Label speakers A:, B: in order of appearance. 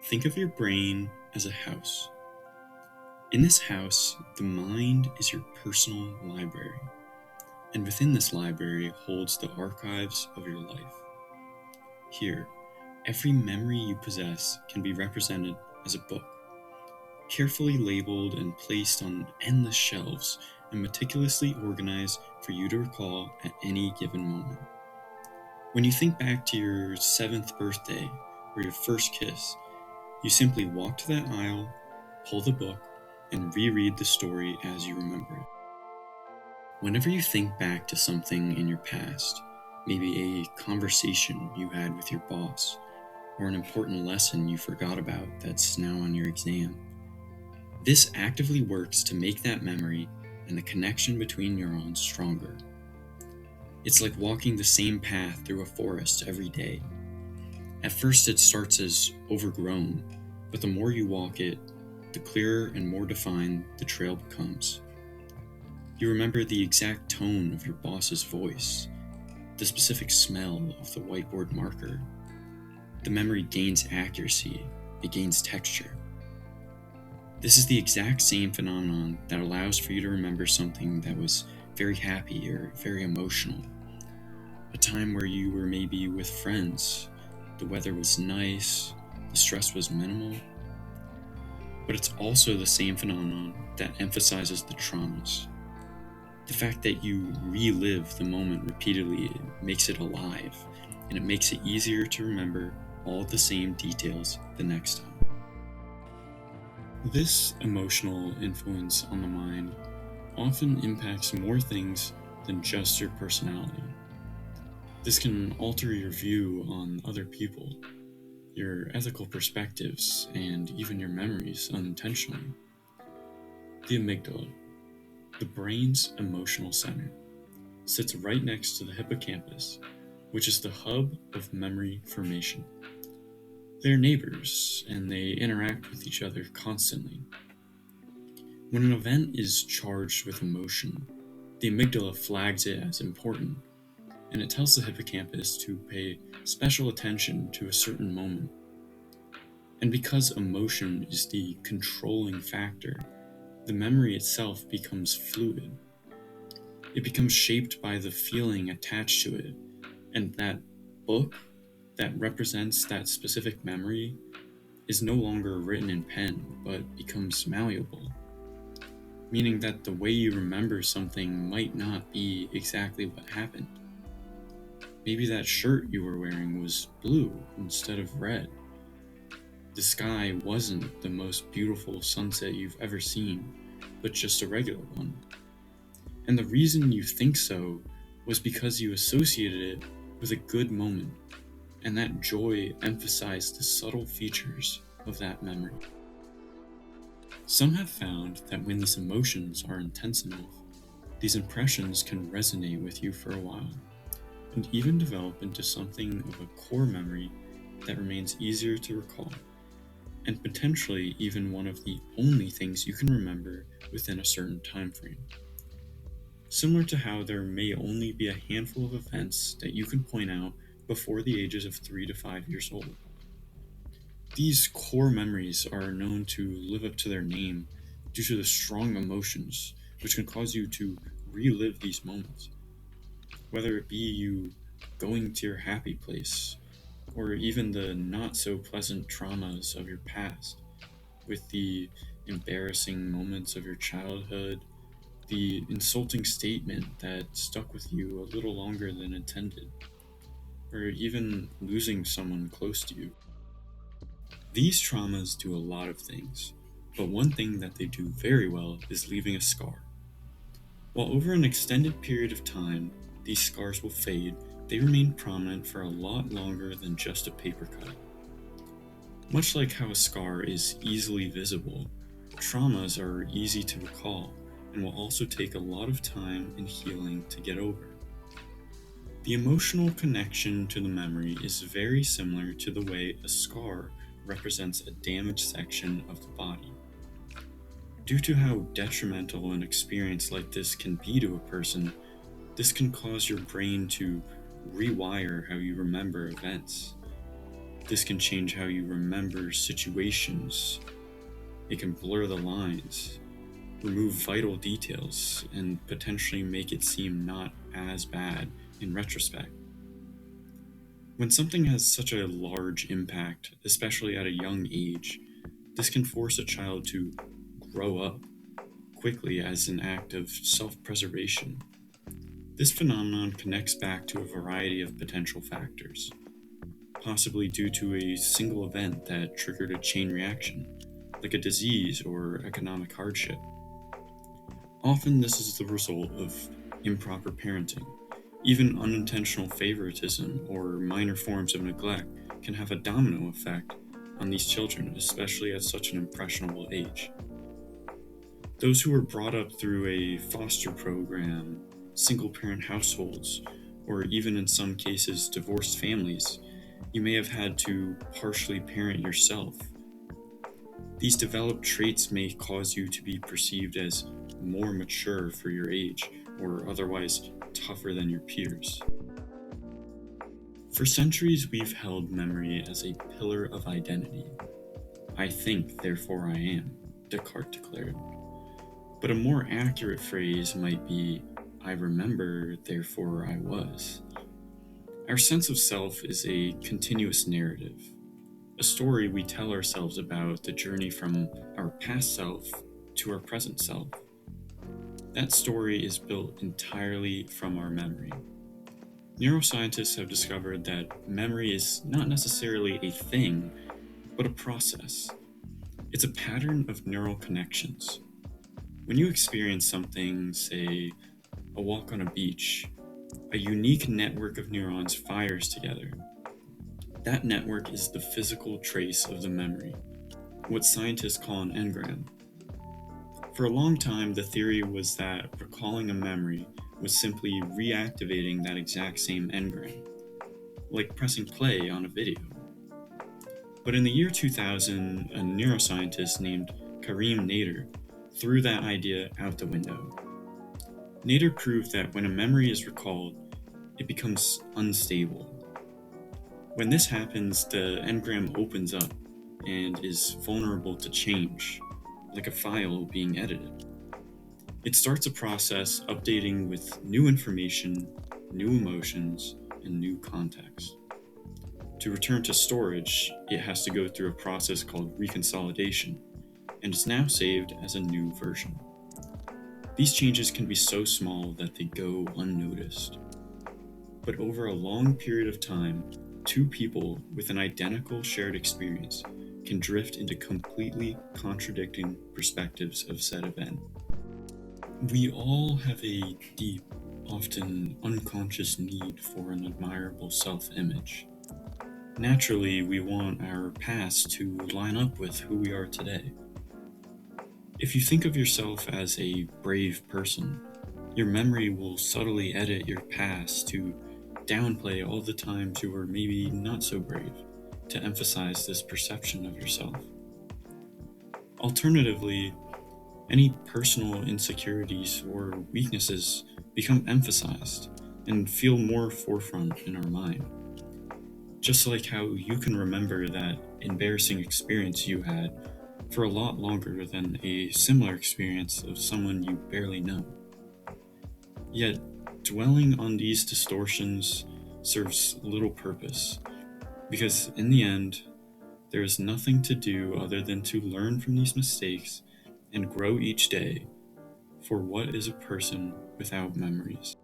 A: Think of your brain as a house. In this house, the mind is your personal library, and within this library holds the archives of your life. Here, every memory you possess can be represented as a book, carefully labeled and placed on endless shelves and meticulously organized for you to recall at any given moment. When you think back to your 7th birthday or your first kiss, you simply walk to that aisle, pull the book, and reread the story as you remember it. Whenever you think back to something in your past, maybe a conversation you had with your boss, or an important lesson you forgot about that's now on your exam, this actively works to make that memory and the connection between neurons stronger. It's like walking the same path through a forest every day. At first it starts as overgrown, but the more you walk it, the clearer and more defined the trail becomes. You remember the exact tone of your boss's voice, the specific smell of the whiteboard marker. The memory gains accuracy, it gains texture. This is the exact same phenomenon that allows for you to remember something that was very happy or very emotional. A time where you were maybe with friends, the weather was nice, the stress was minimal. But it's also the same phenomenon that emphasizes the traumas. The fact that you relive the moment repeatedly makes it alive, and it makes it easier to remember all the same details the next time. This emotional influence on the mind often impacts more things than just your personality. This can alter your view on other people, your ethical perspectives, and even your memories unintentionally. The amygdala, the brain's emotional center, sits right next to the hippocampus, which is the hub of memory formation. They're neighbors, and they interact with each other constantly. When an event is charged with emotion, the amygdala flags it as important, and it tells the hippocampus to pay special attention to a certain moment. And because emotion is the controlling factor, the memory itself becomes fluid. It becomes shaped by the feeling attached to it, and that book that represents that specific memory is no longer written in pen, but becomes malleable, meaning that the way you remember something might not be exactly what happened. Maybe that shirt you were wearing was blue instead of red. The sky wasn't the most beautiful sunset you've ever seen, but just a regular one. And the reason you think so was because you associated it with a good moment, and that joy emphasized the subtle features of that memory. Some have found that when these emotions are intense enough, these impressions can resonate with you for a while, and even develop into something of a core memory that remains easier to recall, and potentially even one of the only things you can remember within a certain time frame. Similar to how there may only be a handful of events that you can point out before the ages of 3 to 5 years old. These core memories are known to live up to their name due to the strong emotions which can cause you to relive these moments. Whether it be you going to your happy place, or even the not so pleasant traumas of your past, with the embarrassing moments of your childhood, the insulting statement that stuck with you a little longer than intended, or even losing someone close to you. These traumas do a lot of things, but one thing that they do very well is leaving a scar. While over an extended period of time, these scars will fade, they remain prominent for a lot longer than just a paper cut. Much like how a scar is easily visible, traumas are easy to recall and will also take a lot of time and healing to get over. The emotional connection to the memory is very similar to the way a scar represents a damaged section of the body. Due to how detrimental an experience like this can be to a person, this can cause your brain to rewire how you remember events. This can change how you remember situations. It can blur the lines, remove vital details, and potentially make it seem not as bad in retrospect. When something has such a large impact, especially at a young age, this can force a child to grow up quickly as an act of self-preservation. This phenomenon connects back to a variety of potential factors, possibly due to a single event that triggered a chain reaction, like a disease or economic hardship. Often this is the result of improper parenting. Even unintentional favoritism or minor forms of neglect can have a domino effect on these children, especially at such an impressionable age. Those who were brought up through a foster program, single-parent households, or even in some cases divorced families, you may have had to partially parent yourself. These developed traits may cause you to be perceived as more mature for your age, or otherwise tougher than your peers. For centuries, we've held memory as a pillar of identity. I think, therefore I am, Descartes declared. But a more accurate phrase might be, I remember, therefore I was. Our sense of self is a continuous narrative, a story we tell ourselves about the journey from our past self to our present self. That story is built entirely from our memory. Neuroscientists have discovered that memory is not necessarily a thing, but a process. It's a pattern of neural connections. When you experience something, say, a walk on a beach, a unique network of neurons fires together. That network is the physical trace of the memory, what scientists call an engram. For a long time, the theory was that recalling a memory was simply reactivating that exact same engram, like pressing play on a video. But in the year 2000, a neuroscientist named Karim Nader threw that idea out the window. Nader proved that when a memory is recalled, it becomes unstable. When this happens, the engram opens up and is vulnerable to change, like a file being edited. It starts a process updating with new information, new emotions, and new context. To return to storage, it has to go through a process called reconsolidation, and is now saved as a new version. These changes can be so small that they go unnoticed. But over a long period of time, two people with an identical shared experience can drift into completely contradicting perspectives of said event. We all have a deep, often unconscious need for an admirable self-image. Naturally, we want our past to line up with who we are today. If you think of yourself as a brave person, your memory will subtly edit your past to downplay all the times you were maybe not so brave, to emphasize this perception of yourself. Alternatively, any personal insecurities or weaknesses become emphasized and feel more forefront in our mind. Just like how you can remember that embarrassing experience you had for a lot longer than a similar experience of someone you barely know. Yet, dwelling on these distortions serves little purpose, because in the end, there is nothing to do other than to learn from these mistakes and grow each day, for what is a person without memories?